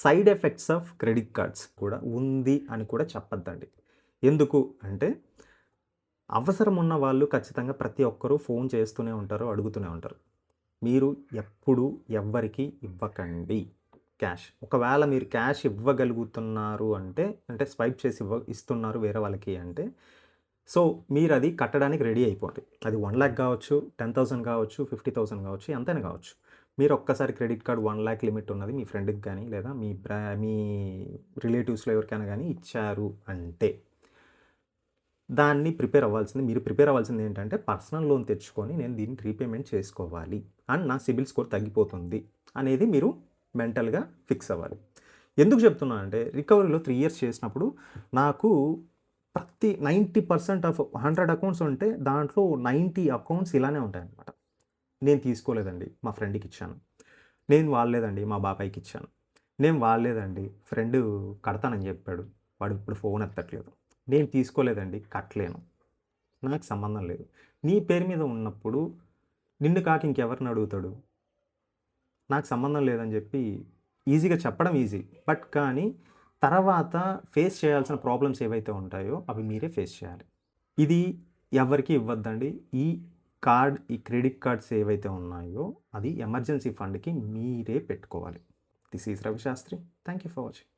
Side effects of credit cards కూడా ఉంది అని కూడా చెప్పొద్దండి. ఎందుకు అంటే, అవసరం ఉన్న వాళ్ళు ఖచ్చితంగా ప్రతి ఒక్కరు ఫోన్ చేస్తూనే ఉంటారు, అడుగుతూనే ఉంటారు. మీరు ఎప్పుడు ఎవ్వరికీ ఇవ్వకండి క్యాష్. ఒకవేళ మీరు క్యాష్ ఇవ్వగలుగుతున్నారు అంటే, స్వైప్ చేసి ఇస్తున్నారు వేరే వాళ్ళకి అంటే, సో మీరది కట్టడానికి రెడీ అయిపోండి. అది 1,00,000 కావచ్చు, 10,000 కావచ్చు, 50,000 కావచ్చు, ఎంతైనా కావచ్చు. మీరు ఒక్కసారి క్రెడిట్ కార్డ్ 1,00,000 లిమిట్ ఉన్నది మీ ఫ్రెండ్‌కి గానీ, లేదా మీ రిలేటివ్స్‌లో ఎవరికైనా గానీ ఇచ్చారు అంటే, దాన్ని మీరు ప్రిపేర్ అవ్వాల్సింది ఏంటంటే, పర్సనల్ లోన్ తెచ్చుకొని నేను దీన్ని రీపేమెంట్ చేసుకోవాలి అండ్ నా సిబిల్ స్కోర్ తగ్గిపోతుంది అనేది మీరు మెంటల్‌గా ఫిక్స్ అవ్వాలి. ఎందుకు చెప్తున్నానంటే, రికవరీలో 3 ఇయర్స్ చేసినప్పుడు నాకు ప్రతి 90% ఆఫ్ 100 అకౌంట్స్ ఉంటే దాంట్లో 90 అకౌంట్స్ ఇలానే ఉంటాయన్నమాట. నేను తీసుకోలేదండి, మా ఫ్రెండ్‌కి ఇచ్చాను. నేను వాడలేదండి, మా బాబాయ్‌కి ఇచ్చాను. నేను వాడలేదండి, ఫ్రెండు కడతానని చెప్పాడు. వాడు ఇప్పుడు ఫోన్ ఎత్తట్లేదు. నేను తీసుకోలేదండి, కట్టలేను. నాకు సంబంధం లేదు. నీ పేరు మీద ఉన్నప్పుడు నిన్ను కాక ఇంకెవరిని అడుగుతాడు? నాకు సంబంధం లేదని చెప్పి ఈజీగా చెప్పడం ఈజీ. బట్ కానీ తర్వాత ఫేస్ చేయాల్సిన ప్రాబ్లమ్స్ ఏవైతే ఉంటాయో అవి మీరే ఫేస్ చేయాలి. ఇది ఎవరికీ ఇవ్వద్దండి. ఈ క్రెడిట్ కార్డ్స్ ఏవైతే ఉన్నాయో అది ఎమర్జెన్సీ ఫండ్‌కి మీరే పెట్టుకోవాలి. This is Ravi Shastri. Thank you for watching.